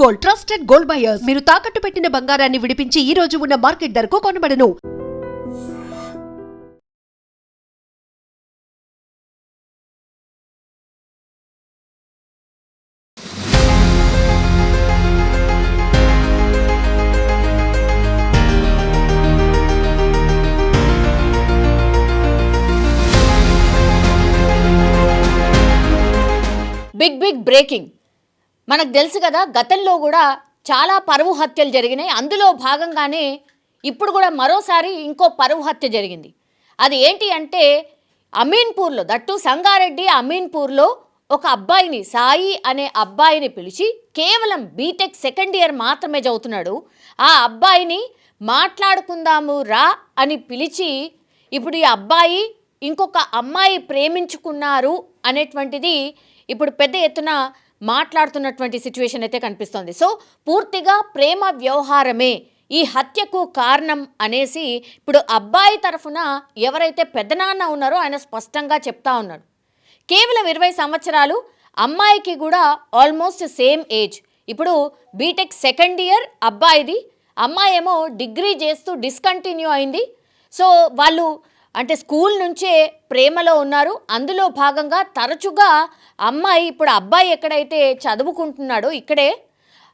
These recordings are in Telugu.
Gold, trusted gold buyers. మీరు తాకట్టు పెట్టిన బంగారాన్ని విడిపించి ఈ రోజు ఉన్న మార్కెట్ ధరకు కొనబడను. Big breaking. మనకు తెలుసు కదా, గతంలో కూడా చాలా పరువు హత్యలు జరిగినాయి. అందులో భాగంగానే ఇప్పుడు కూడా మరోసారి ఇంకో పరువు హత్య జరిగింది. అది ఏంటి అంటే అమీన్పూర్లో, దట్టు సంగారెడ్డి అమీన్పూర్లో ఒక అబ్బాయిని, సాయి అనే అబ్బాయిని పిలిచి, కేవలం బీటెక్ సెకండ్ ఇయర్ మాత్రమే చదువుతున్నాడు, ఆ అబ్బాయిని మాట్లాడుకుందాము రా అని పిలిచి, ఇప్పుడు ఈ అబ్బాయి ఇంకొక అమ్మాయి ప్రేమించుకున్నారు అనేటువంటిది ఇప్పుడు పెద్ద ఎత్తున మాట్లాడుతున్నటువంటి సిచ్యువేషన్ అయితే కనిపిస్తోంది. సో పూర్తిగా ప్రేమ వ్యవహారమే ఈ హత్యకు కారణం అనేసి ఇప్పుడు అబ్బాయి తరఫున ఎవరైతే పెద్దనాన్న ఉన్నారో ఆయన స్పష్టంగా చెప్తా ఉన్నాడు. కేవలం 20 సంవత్సరాలు, అమ్మాయికి కూడా ఆల్మోస్ట్ సేమ్ ఏజ్. ఇప్పుడు బీటెక్ సెకండ్ ఇయర్ అబ్బాయిది, అమ్మాయి ఏమో డిగ్రీ చేస్తూ డిస్కంటిన్యూ అయింది. సో వాళ్ళు అంటే స్కూల్ నుంచే ప్రేమలో ఉన్నారు. అందులో భాగంగా తరచుగా అమ్మాయి, ఇప్పుడు అబ్బాయి ఎక్కడైతే చదువుకుంటున్నాడో ఇక్కడే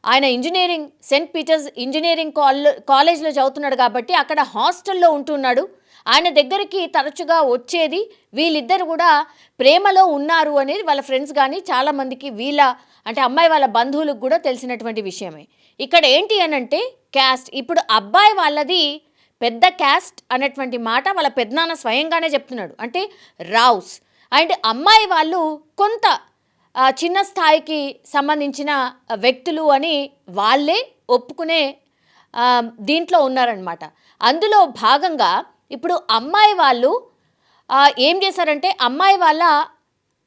ఆయన ఇంజనీరింగ్, సెయింట్ పీటర్స్ ఇంజనీరింగ్ కాలేజ్లో చదువుతున్నాడు కాబట్టి అక్కడ హాస్టల్లో ఉంటున్నాడు. ఆయన దగ్గరికి తరచుగా వచ్చేది. వీళ్ళిద్దరు కూడా ప్రేమలో ఉన్నారు అనేది వాళ్ళ ఫ్రెండ్స్ కానీ చాలామందికి, వీళ్ళ అంటే అమ్మాయి వాళ్ళ బంధువులకు కూడా తెలిసినటువంటి విషయమే. ఇక్కడ ఏంటి అనంటే క్యాస్ట్. ఇప్పుడు అబ్బాయి వాళ్ళది పెద్ద క్యాస్ట్ అనేటువంటి మాట వాళ్ళ పెద్దనాన్న స్వయంగానే చెప్తున్నాడు, అంటే రావుస్. అండ్ అమ్మాయి వాళ్ళు కొంత చిన్న స్థాయికి సంబంధించిన వ్యక్తులు అని వాళ్ళే ఒప్పుకునే దీంట్లో ఉన్నారనమాట. అందులో భాగంగా ఇప్పుడు అమ్మాయి వాళ్ళు ఏం చేశారంటే, అమ్మాయి వాళ్ళ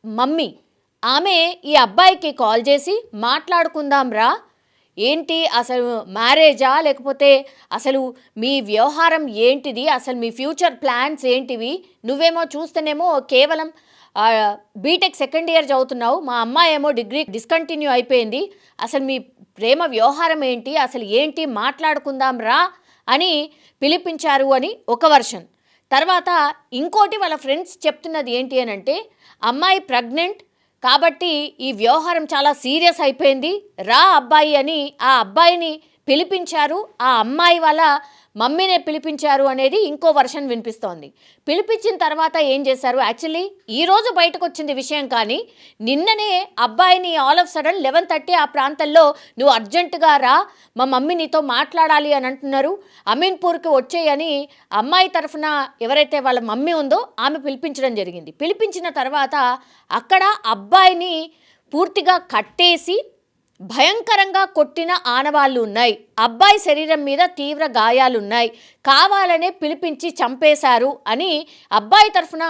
మమ్మీ ఆమె ఈ అబ్బాయికి కాల్ చేసి, మాట్లాడుకుందాం రా, ఏంటి అసలు మ్యారేజా, లేకపోతే అసలు మీ వ్యవహారం ఏంటిది, అసలు మీ ఫ్యూచర్ ప్లాన్స్ ఏంటివి, నువ్వేమో చూస్తేనేమో కేవలం బీటెక్ సెకండ్ ఇయర్ చదువుతున్నావు, మా అమ్మాయి ఏమో డిగ్రీ డిస్కంటిన్యూ అయిపోయింది, అసలు మీ ప్రేమ వ్యవహారం ఏంటి, అసలు ఏంటి, మాట్లాడుకుందాం రా అని పిలిపించారు అని ఒక వర్షన్. తర్వాత ఇంకోటి వాళ్ళ ఫ్రెండ్స్ చెప్తున్నది ఏంటి అని అంటే, అమ్మాయి ప్రెగ్నెంట్ కాబట్టి ఈ వ్యవహారం చాలా సీరియస్ అయిపోయింది, రా అబ్బాయి అని ఆ అబ్బాయిని పిలిపించారు, ఆ అమ్మాయి వాళ్ళ మమ్మీనే పిలిపించారు అనేది ఇంకో వర్షన్ వినిపిస్తోంది. పిలిపించిన తర్వాత ఏం చేశారు, యాక్చువల్లీ ఈరోజు బయటకు వచ్చింది విషయం, కానీ నిన్ననే అబ్బాయిని ఆల్ ఆఫ్ సడన్ 11:30 ఆ ప్రాంతంలో నువ్వు అర్జెంటుగా రా, మా మమ్మీ నీతో మాట్లాడాలి అని అంటున్నారు, అమీన్పూర్కి వచ్చేయని అమ్మాయి తరఫున ఎవరైతే వాళ్ళ మమ్మీ ఉందో ఆమె పిలిపించడం జరిగింది. పిలిపించిన తర్వాత అక్కడ అబ్బాయిని పూర్తిగా కట్టేసి భయంకరంగా కొట్టిన ఆనవాళ్ళు ఉన్నాయి, అబ్బాయి శరీరం మీద తీవ్ర గాయాలున్నాయి, కావాలనే పిలిపించి చంపేశారు అని అబ్బాయి తరఫున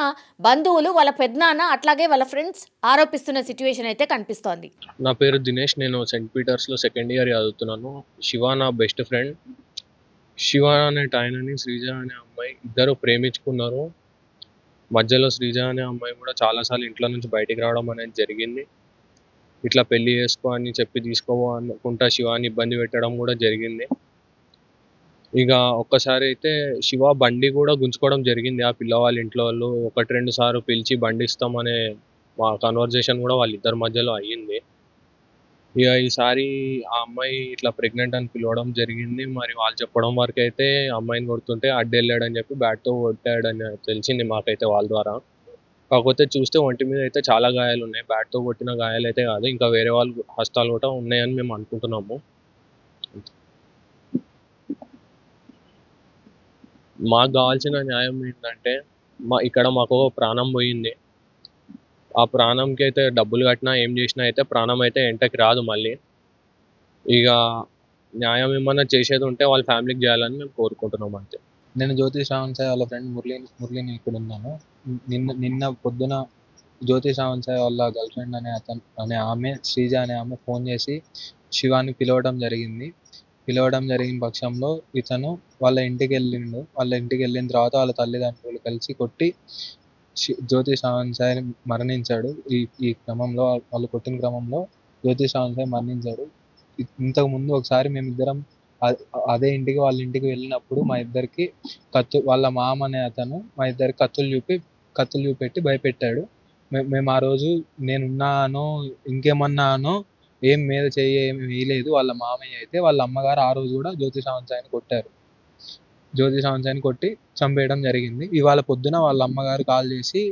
బంధువులు, వాళ్ళ పెద్దనాన్న, అట్లాగే వాళ్ళ ఫ్రెండ్స్ ఆరోపిస్తున్న సిచ్యువేషన్ అయితే కనిపిస్తోంది. నా పేరు దినేష్, నేను సెయింట్ పీటర్స్లో సెకండ్ ఇయర్ చదువుతున్నాను. శివ నా బెస్ట్ ఫ్రెండ్. శివ అనే ఆయనని శ్రీజ అనే అమ్మాయి ఇద్దరు ప్రేమించుకున్నారు. మధ్యలో శ్రీజ అనే అమ్మాయి కూడా చాలాసార్లు ఇంట్లో నుంచి బయటికి రావడం అనేది జరిగింది. ఇట్లా పెళ్లి చేసుకో అని చెప్పి తీసుకోవో అనుకుంటా శివాని ఇబ్బంది పెట్టడం కూడా జరిగింది. ఇక ఒక్కసారి అయితే శివ బండి కూడా గుంజుకోవడం జరిగింది. ఆ పిల్లవాళ్ళ ఇంట్లో వాళ్ళు 1-2 సార్లు పిలిచి బండి ఇస్తామనే మా కన్వర్జేషన్ కూడా వాళ్ళిద్దరి మధ్యలో అయ్యింది. ఇక ఈసారి ఆ అమ్మాయి ఇట్లా ప్రెగ్నెంట్ అని పిలవడం జరిగింది. మరి వాళ్ళు చెప్పడం వరకు అయితే అమ్మాయిని కొడుతుంటే అడ్డెళ్ళాడని చెప్పి బ్యాట్తో కొట్టాడని తెలిసింది మాకైతే వాళ్ళ ద్వారా. కాకపోతే చూస్తే ఒంటి మీద అయితే చాలా గాయాలు ఉన్నాయి. బ్యాట్తో కొట్టిన గాయాలు అయితే కాదు, ఇంకా వేరే వాళ్ళు హస్తాలు కూడా ఉన్నాయని మేము అనుకుంటున్నాము. మాకు కావాల్సిన న్యాయం ఏంటంటే, ఇక్కడ మాకు ప్రాణం పోయింది. ఆ ప్రాణంకి అయితే డబ్బులు కట్టినా ఏం చేసినా అయితే ప్రాణం అయితే వెంటకి రాదు మళ్ళీ. ఇక న్యాయం ఏమన్నా చేసేది ఉంటే వాళ్ళ ఫ్యామిలీకి చేయాలని మేము కోరుకుంటున్నాం అంతే. నేను జ్యోతి శ్రావణ్ సాయి వాళ్ళ ఫ్రెండ్ మురళిని ఇక్కడ ఉన్నాను. నిన్న పొద్దున జ్యోతి శ్రావణ్ సాయి వాళ్ళ గర్ల్ ఫ్రెండ్ అనే ఆమె, శ్రీజ అనే ఆమె ఫోన్ చేసి శివాని పిలవడం జరిగిన పక్షంలో ఇతను వాళ్ళ ఇంటికి వెళ్ళిండు. వాళ్ళ ఇంటికి వెళ్ళిన తర్వాత వాళ్ళ తల్లిదండ్రులు కలిసి కొట్టి జ్యోతి శ్రావణ్ సాయి మరణించాడు. ఈ క్రమంలో, వాళ్ళు కొట్టిన క్రమంలో జ్యోతి శ్రావణ్ సాయి మరణించాడు. ఇంతకు ముందు ఒకసారి మేమిద్దరం అదే ఇంటికి వాళ్ళ ఇంటికి వెళ్ళినప్పుడు మా ఇద్దరికి వాళ్ళ మామ అనే అతను మా ఇద్దరికి కత్తులు చూపెట్టి భయపెట్టాడు. మేము ఆ రోజు నేనున్నానో ఇంకేమన్నానో ఏం మీద చెయ్యి ఏమి వేయలేదు. వాళ్ళ మామయ్య అయితే వాళ్ళ అమ్మగారు ఆ రోజు కూడా జ్యోతి సావంత్ కొట్టారు. జ్యోతి సావంత్ కొట్టి చంపేయడం జరిగింది. ఇవాళ పొద్దున వాళ్ళ అమ్మగారు కాల్ చేసి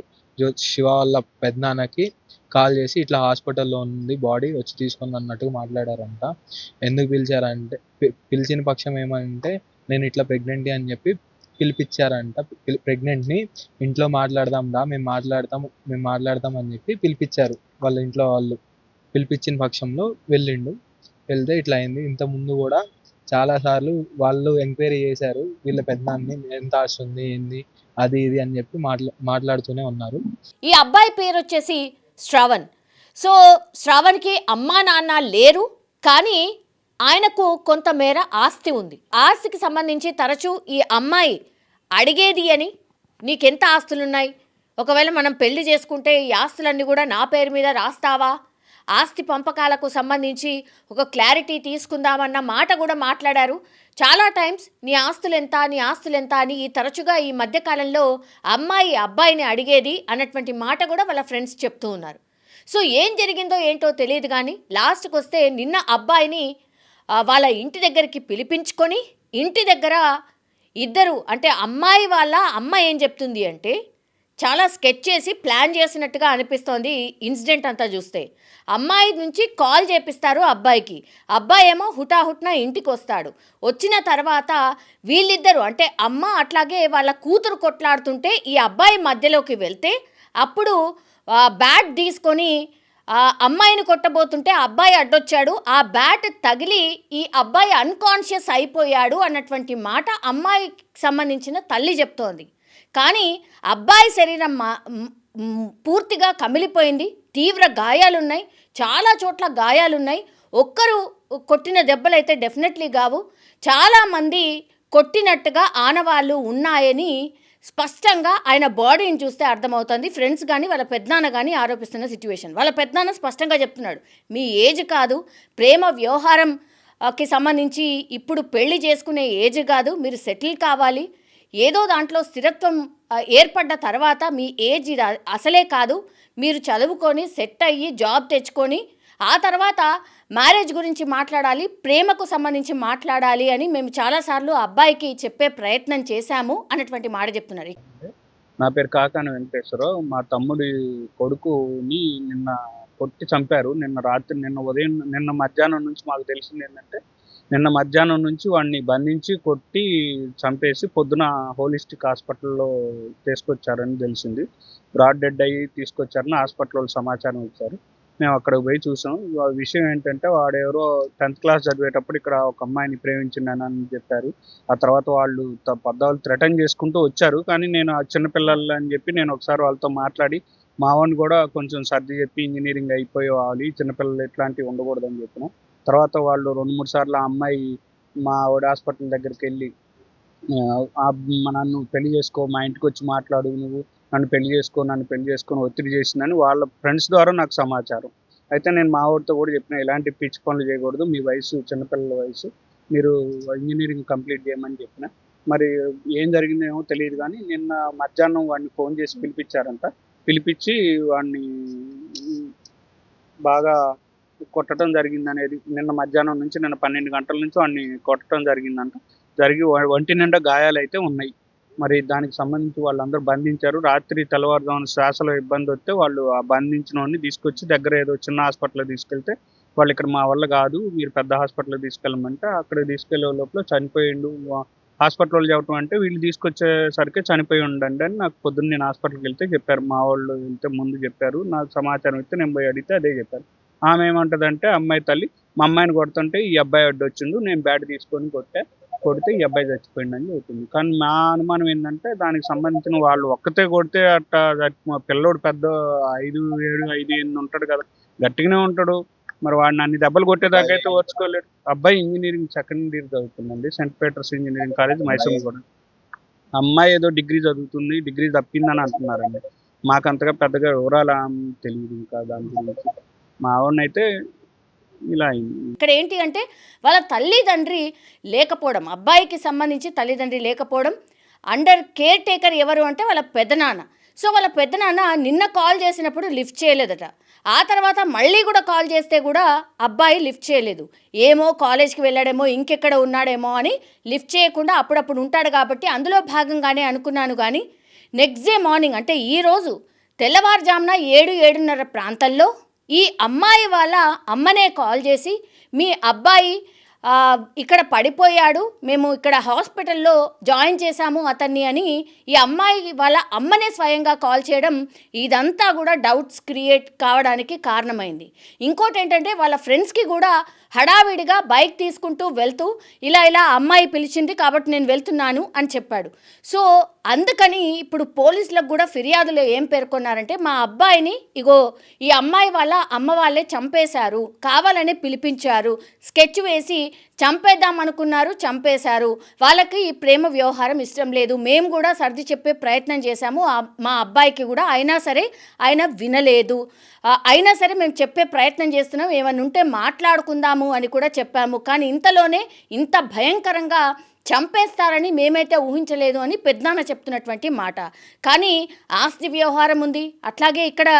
శివ వాళ్ళ పెద్దనాన్నకి కాల్ చేసి ఇట్లా హాస్పిటల్లో ఉంది బాడీ వచ్చి తీసుకొని అన్నట్టుగా మాట్లాడారంట. ఎందుకు పిలిచారంటే పిలిచిన పక్షం ఏమంటే నేను ఇట్లా ప్రెగ్నెంట్ అని చెప్పి పిలిపించారంట. ప్రెగ్నెంట్ని ఇంట్లో మాట్లాడదాం రా మేము మాట్లాడతాం అని చెప్పి పిలిపించారు వాళ్ళ ఇంట్లో వాళ్ళు. పిలిపించిన పక్షంలో వెళ్తే ఇట్లా అయింది. ఇంత ముందు కూడా చాలా సార్లు వాళ్ళు ఎంక్వైరీ చేశారు వీళ్ళ పెద్దనాన్ని ఎంత ఆస్తుంది ఏంది అది ఇది అని చెప్పి మాట్లాడుతూనే ఉన్నారు. ఈ అబ్బాయి పేరు వచ్చేసి శ్రవణ్. సో శ్రవణ్కి అమ్మా నాన్న లేరు, కానీ ఆయనకు కొంతమేర ఆస్తి ఉంది. ఆస్తికి సంబంధించి తరచూ ఈ అమ్మాయి అడిగేది అని, నీకెంత ఆస్తులున్నాయి, ఒకవేళ మనం పెళ్లి చేసుకుంటే ఈ ఆస్తులన్నీ కూడా నా పేరు మీద రాస్తావా, ఆస్తి పంపకాలకు సంబంధించి ఒక క్లారిటీ తీసుకుందామన్న మాట కూడా మాట్లాడారు. చాలా టైమ్స్ నీ ఆస్తులెంత అని తరచుగా ఈ మధ్యకాలంలో అమ్మాయి అబ్బాయిని అడిగేది అన్నటువంటి మాట కూడా వాళ్ళ ఫ్రెండ్స్ చెప్తూ ఉన్నారు. సో ఏం జరిగిందో ఏంటో తెలియదు, కానీ లాస్ట్కి వస్తే నిన్న అబ్బాయిని వాళ్ళ ఇంటి దగ్గరికి పిలిపించుకొని ఇంటి దగ్గర ఇద్దరు, అంటే అమ్మాయి వాళ్ళ అమ్మ ఏం చెప్తుంది అంటే చాలా స్కెచ్ చేసి ప్లాన్ చేసినట్టుగా అనిపిస్తోంది ఇన్సిడెంట్ అంతా చూస్తే. అమ్మాయి నుంచి కాల్ చేపిస్తారు అబ్బాయికి, అబ్బాయి ఏమో హుటాహుట్న ఇంటికి వస్తాడు. వచ్చిన తర్వాత వీళ్ళిద్దరూ అంటే అమ్మ అట్లాగే వాళ్ళ కూతురు కొట్లాడుతుంటే ఈ అబ్బాయి మధ్యలోకి వెళ్తే అప్పుడు బ్యాట్ తీసుకొని అమ్మాయిని కొట్టబోతుంటే అబ్బాయి అడ్డొచ్చాడు, ఆ బ్యాట్ తగిలి ఈ అబ్బాయి అన్కాన్షియస్ అయిపోయాడు అన్నటువంటి మాట అమ్మాయికి సంబంధించిన తల్లి చెప్తోంది. కానీ అబ్బాయి శరీరం పూర్తిగా కమిలిపోయింది, తీవ్ర గాయాలున్నాయి, చాలా చోట్ల గాయాలున్నాయి. ఒక్కరు కొట్టిన దెబ్బలైతే డెఫినెట్లీ కావు, చాలామంది కొట్టినట్టుగా ఆనవాళ్ళు ఉన్నాయని స్పష్టంగా ఆయన బాడీని చూస్తే అర్థమవుతుంది. ఫ్రెండ్స్ కానీ వాళ్ళ పెద్దనాన్న కానీ ఆరోపిస్తున్న సిచ్యువేషన్. వాళ్ళ పెద్దనాన్న స్పష్టంగా చెప్తున్నాడు, మీ ఏజ్ కాదు, ప్రేమ వ్యవహారంకి సంబంధించి ఇప్పుడు పెళ్లి చేసుకునే ఏజ్ కాదు, మీరు సెటిల్ కావాలి, ఏదో దాంట్లో స్థిరత్వం ఏర్పడ్డ తర్వాత మీ ఏజ్ అసలే కాదు, మీరు చదువుకొని సెట్ అయ్యి జాబ్ తెచ్చుకొని ఆ తర్వాత మ్యారేజ్ గురించి మాట్లాడాలి, ప్రేమకు సంబంధించి మాట్లాడాలి అని మేము చాలాసార్లు అబ్బాయికి చెప్పే ప్రయత్నం చేశాము అన్నటువంటి మాట చెప్తున్నారు. నా పేరు కాకాని వెంకటేశ్వరరావు. మా తమ్ముడి కొడుకుని నిన్న కొట్టి చంపారు. నిన్న మధ్యాహ్నం నుంచి మాకు తెలిసింది ఏంటంటే, నిన్న మధ్యాహ్నం నుంచి వాడిని బంధించి కొట్టి చంపేసి పొద్దున హోలిస్టిక్ హాస్పిటల్లో తీసుకొచ్చారని తెలిసింది. బ్రాడ్ డెడ్ అయ్యి తీసుకొచ్చారని హాస్పిటల్లో సమాచారం ఇచ్చారు. మేము అక్కడికి పోయి చూసాం. విషయం ఏంటంటే, వాడెవరో 10th క్లాస్ చదివేటప్పుడు ఇక్కడ ఒక అమ్మాయిని ప్రేమించిందని చెప్పారు. ఆ తర్వాత వాళ్ళు పద్దాలు థ్రెటన్ చేసుకుంటూ వచ్చారు. కానీ నేను ఆ చిన్నపిల్లలు అని చెప్పి నేను ఒకసారి వాళ్ళతో మాట్లాడి మా వాడిని కూడా కొంచెం సర్ది చెప్పి ఇంజనీరింగ్ అయిపోవాలి, చిన్నపిల్లలు ఇట్లాంటివి ఉండకూడదని చెప్పిన తర్వాత వాళ్ళు 2-3 సార్లు ఆ అమ్మాయి మా వాడి హాస్పిటల్ దగ్గరికి వెళ్ళి నన్ను పెళ్లి చేసుకో, మా ఇంటికి వచ్చి మాట్లాడు, నువ్వు నన్ను పెళ్లి చేసుకొని ఒత్తిడి చేసిందని వాళ్ళ ఫ్రెండ్స్ ద్వారా నాకు సమాచారం. అయితే నేను మా వాడితో కూడా చెప్పిన, ఇలాంటి పిచ్చి పనులు చేయకూడదు, మీ వయసు చిన్నపిల్లల వయసు, మీరు ఇంజనీరింగ్ కంప్లీట్ చేయమని చెప్పిన. మరి ఏం జరిగిందో ఏమో తెలియదు, కానీ నిన్న మధ్యాహ్నం వాడిని ఫోన్ చేసి పిలిపించారంట. పిలిపించి వాడిని బాగా కొట్టడం జరిగిందనేది, నిన్న మధ్యాహ్నం నుంచి నిన్న 12 గంటల నుంచి వాడిని కొట్టడం జరిగిందంట. జరిగి ఒంటి నిండా గాయాలు అయితే ఉన్నాయి. మరి దానికి సంబంధించి వాళ్ళందరూ బంధించారు. రాత్రి తెల్లవారుజామున శ్వాసలో ఇబ్బంది వస్తే వాళ్ళు ఆ బంధించిన వాడిని తీసుకొచ్చి దగ్గర ఏదో చిన్న హాస్పిటల్కి తీసుకెళ్తే వాళ్ళు ఇక్కడ మా వల్ల కాదు, మీరు పెద్ద హాస్పిటల్కి తీసుకెళ్ళమంటే అక్కడికి తీసుకెళ్లే లోపల చనిపోయిండు. హాస్పిటల్లో చెప్పడం అంటే వీళ్ళు తీసుకొచ్చేసరికి చనిపోయి ఉండండి అని నాకు పొద్దున్న నేను హాస్పిటల్కి వెళ్తే చెప్పారు. మా వాళ్ళు వెళ్తే ముందు చెప్పారు, నాకు సమాచారం ఇస్తే నేను పోయి అడిగితే అదే చెప్పారు. ఆమె ఏమంటదంటే, అమ్మాయి తల్లి, మా అమ్మాయిని కొడుతుంటే ఈ అబ్బాయి అడ్డొచ్చిండు, నేను బ్యాట్ తీసుకొని కొడితే ఈ అబ్బాయి చచ్చిపోయిండని చెబుతుంది. కానీ నా అనుమానం ఏంటంటే, దానికి సంబంధించిన వాళ్ళు ఒక్కతే కొడితే అట్లా పిల్లోడు పెద్ద 5-7-5-8 ఉంటాడు కదా, గట్టిగానే ఉంటాడు. మరి వాడిని అన్ని దెబ్బలు కొట్టేదాకైతే ఓర్చుకోలేడు. అబ్బాయి ఇంజనీరింగ్ సెకండ్ ఇయర్ చదువుతుందండి, Saint Peter's engineering college, Mysore కూడా. అమ్మాయి ఏదో డిగ్రీ చదువుతుంది, డిగ్రీ తప్పిందని అంటున్నారండి. మాకు అంతగా పెద్దగా వివరాలు తెలియదు ఇంకా దాని గురించి. మా వాడినైతే ఇలా అయింది. ఇక్కడ ఏంటి అంటే వాళ్ళ తల్లిదండ్రి లేకపోవడం, అబ్బాయికి సంబంధించి తల్లిదండ్రి లేకపోవడం, అండర్ కేర్ టేకర్ ఎవరు అంటే వాళ్ళ పెదనాన్న. సో వాళ్ళ పెదనాన్న నిన్న కాల్ చేసినప్పుడు లిఫ్ట్ చేయలేదట. ఆ తర్వాత మళ్ళీ కూడా కాల్ చేస్తే కూడా అబ్బాయి లిఫ్ట్ చేయలేదు. ఏమో కాలేజ్కి వెళ్ళాడేమో, ఇంకెక్కడ ఉన్నాడేమో అని లిఫ్ట్ చేయకుండా అప్పుడప్పుడు ఉంటాడు కాబట్టి అందులో భాగంగానే అనుకున్నాను. కానీ నెక్స్ట్ డే మార్నింగ్ అంటే ఈరోజు తెల్లవారుజామున 7-7:30 ప్రాంతంలో ఈ అమ్మాయి వాళ్ళ అమ్మనే కాల్ చేసి మీ అబ్బాయి ఇక్కడ పడిపోయాడు, మేము ఇక్కడ హాస్పిటల్లో జాయిన్ చేశాము అతన్ని అని ఈ అమ్మాయి వాళ్ళ అమ్మనే స్వయంగా కాల్ చేయడం, ఇదంతా కూడా డౌట్స్ క్రియేట్ కావడానికి కారణమైంది. ఇంకోటి ఏంటంటే వాళ్ళ ఫ్రెండ్స్కి కూడా హడావిడిగా బైక్ తీసుకుంటూ వెళ్తూ ఇలా అమ్మాయి పిలిచింది కాబట్టి నేను వెళ్తున్నాను అని చెప్పాడు. సో అందుకని ఇప్పుడు పోలీసులకు కూడా ఫిర్యాదులో ఏం పేర్కొన్నారంటే మా అబ్బాయిని ఇగో ఈ అమ్మాయి వాళ్ళ అమ్మ వాళ్ళే చంపేశారు, కావాలనే పిలిపించారు, స్కెచ్ వేసి చంపేద్దాం అనుకున్నారు, చంపేశారు, వాళ్ళకి ఈ ప్రేమ వ్యవహారం ఇష్టం లేదు, మేము కూడా సర్ది చెప్పే ప్రయత్నం చేశాము మా అబ్బాయికి కూడా, అయినా సరే ఆయన వినలేదు, అయినా సరే మేము చెప్పే ప్రయత్నం చేస్తున్నాం, ఏమైనా ఉంటే మాట్లాడుకుందాము అని కూడా చెప్పాము, కానీ ఇంతలోనే ఇంత భయంకరంగా చంపేస్తారని మేమైతే ఊహించలేదు అని పెద్దనాన్న చెప్తున్నటువంటి మాట. కానీ ఆస్తి వ్యవహారం ఉంది, అట్లాగే ఇక్కడ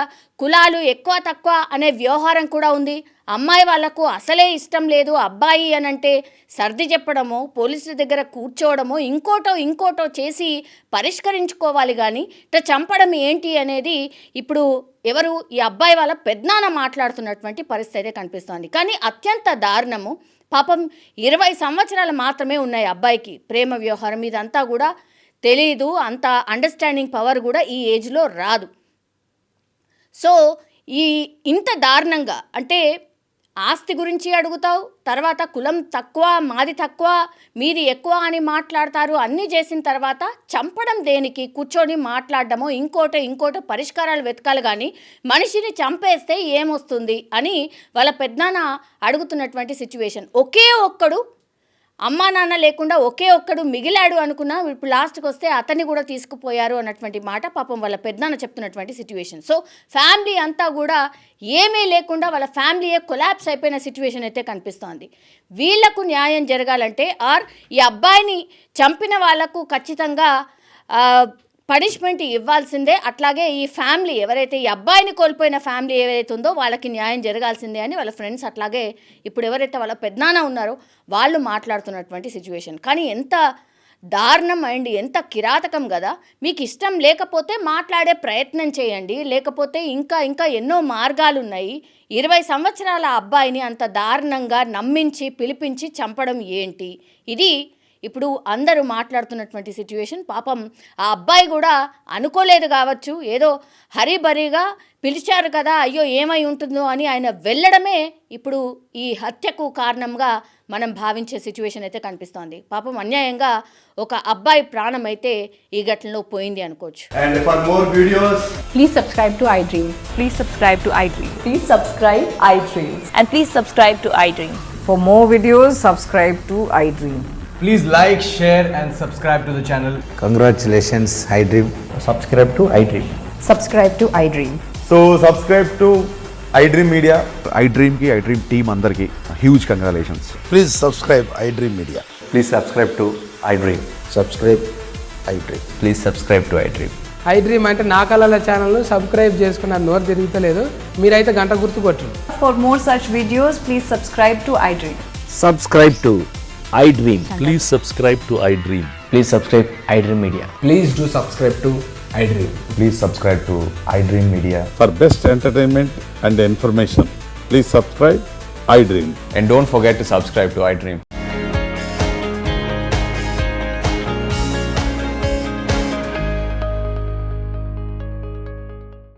కులాలు ఎక్కువ తక్కువ అనే వ్యవహారం కూడా ఉంది. అమ్మాయి వాళ్లకు అసలే ఇష్టం లేదు అబ్బాయి అని అంటే సర్ది చెప్పడమో, పోలీసుల దగ్గర కూర్చోవడమో, ఇంకోటో చేసి పరిష్కరించుకోవాలి. కానీ ఇట్లా చంపడం ఏంటి అనేది ఇప్పుడు ఎవరు ఈ అబ్బాయి వాళ్ళ పెద్దనాన్న మాట్లాడుతున్నటువంటి పరిస్థితి కనిపిస్తోంది. కానీ అత్యంత దారుణము, పాపం 20 సంవత్సరాలు మాత్రమే ఉన్నాయి అబ్బాయికి. ప్రేమ వ్యవహారం ఇదంతా కూడా తెలీదు, అంత అండర్స్టాండింగ్ పవర్ కూడా ఈ ఏజ్లో రాదు. సో ఇంత దారుణంగా అంటే ఆస్తి గురించి అడుగుతావు, తర్వాత కులం తక్కువ, మాది తక్కువ, మీది ఎక్కువ అని మాట్లాడతారు. అన్నీ చేసిన తర్వాత చంపడం దేనికి? కూర్చొని మాట్లాడడమో ఇంకోటో పరిష్కారాలు వెతకాలి. కానీ మనిషిని చంపేస్తే ఏమొస్తుంది అని వాళ్ళ పెద్దనాన్న అడుగుతున్నటువంటి సిచ్యువేషన్. ఒకే ఒక్కడు అమ్మా నాన్న లేకుండా ఒకే ఒక్కడు మిగిలాడు అనుకున్నా, ఇప్పుడు లాస్ట్కి వస్తే అతన్ని కూడా తీసుకుపోయారు అన్నటువంటి మాట పాపం వాళ్ళ పెద్దనాన్న చెప్తున్నటువంటి సిచ్యువేషన్. సో ఫ్యామిలీ అంతా కూడా ఏమీ లేకుండా వాళ్ళ ఫ్యామిలీయే కొలాప్స్ అయిపోయిన సిచ్యువేషన్ అయితే కనిపిస్తోంది. వీళ్లకు న్యాయం జరగాలంటే ఈ అబ్బాయిని చంపిన వాళ్లకు ఖచ్చితంగా పనిష్మెంట్ ఇవ్వాల్సిందే. అట్లాగే ఈ ఫ్యామిలీ ఎవరైతే ఈ అబ్బాయిని కోల్పోయిన ఫ్యామిలీ ఏవైతే ఉందో వాళ్ళకి న్యాయం జరగాల్సిందే అని వాళ్ళ ఫ్రెండ్స్, అట్లాగే ఇప్పుడు ఎవరైతే వాళ్ళ పెద్దనాన్న ఉన్నారో వాళ్ళు మాట్లాడుతున్నటువంటి సిచ్యువేషన్. కానీ ఎంత దారుణం అండ్ ఎంత కిరాతకం కదా. మీకు ఇష్టం లేకపోతే మాట్లాడే ప్రయత్నం చేయండి, లేకపోతే ఇంకా ఎన్నో మార్గాలు ఉన్నాయి. 20 సంవత్సరాల అబ్బాయిని అంత దారుణంగా నమ్మించి పిలిపించి చంపడం ఏంటి? ఇది ఇప్పుడు అందరూ మాట్లాడుతున్నటువంటి సిచ్యువేషన్. పాపం ఆ అబ్బాయి కూడా అనుకోలేదు కావచ్చు, ఏదో హరీబరీగా పిలిచారు కదా, అయ్యో ఏమై ఉంటుందో అని ఆయన వెళ్ళడమే ఇప్పుడు ఈ హత్యకు కారణంగా మనం భావించే సిచ్యువేషన్ అయితే కనిపిస్తోంది. పాపం అన్యాయంగా ఒక అబ్బాయి ప్రాణం అయితే ఈ ఘటనలో పోయింది అనుకోవచ్చు. And for more videos, Please subscribe to iDream. Please subscribe to iDream. Please subscribe iDream. And please subscribe to iDream. For more videos, subscribe to iDream. please like, share and subscribe to the channel. Congratulations, iDream. Subscribe to iDream. Subscribe to iDream. So subscribe to iDream Media. iDream ki iDream team andarki huge congratulations. Please subscribe iDream Media. Please subscribe to iDream. Subscribe iDream. Please subscribe to iDream. iDream అంటే నా కళల ఛానల్ సబ్స్క్రైబ్ చేసుకున్నారు, నోరు తిరుగుతలేదు, మీరైతే గంట గుర్తు కొట్టండి. For more such videos, please subscribe to iDream. Subscribe to iDream. Please subscribe to iDream. Please subscribe iDream Media. Please do subscribe to iDream. Please subscribe to iDream Media. For best entertainment and information, please subscribe iDream. And don't forget to subscribe to iDream.